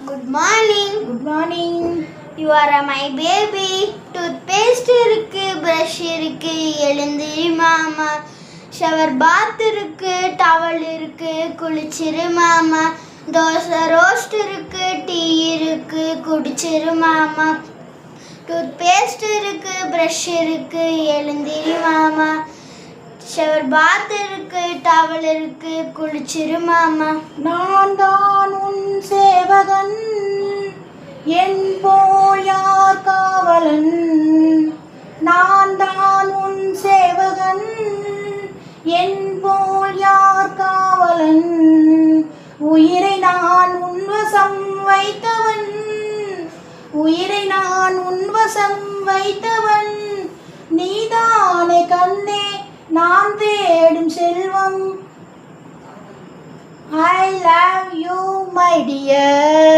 Good morning. Good morning. You are my baby. Toothpaste இருக்கு, brush இருக்கு, எழுந்திரி மாமா. Shower பாத் இருக்கு, டவல் இருக்கு, குளிச்சிரு மாமா. தோசை ரோஸ்ட் இருக்கு, டீ இருக்கு, குடிச்சிரு மாமா. டூத்பேஸ்ட் இருக்கு, brush இருக்கு, எழுந்திரி மாமா. ஷவர் பாத் இருக்கு, டவல் இருக்கு, குளிச்சிரு மாமா. நான் தான் உன் சேவகன், என் போல் யார் காவலன். நான் தான் உன் சேவகன், என் போல் யார் காவலன். உயிரை நான் உன்வசம் வைத்தவன், உயிரை நான் உன்வசம் வைத்தவன். நீதானே கண்ணே நான் தேடும் செல்வம். I love you, my dear.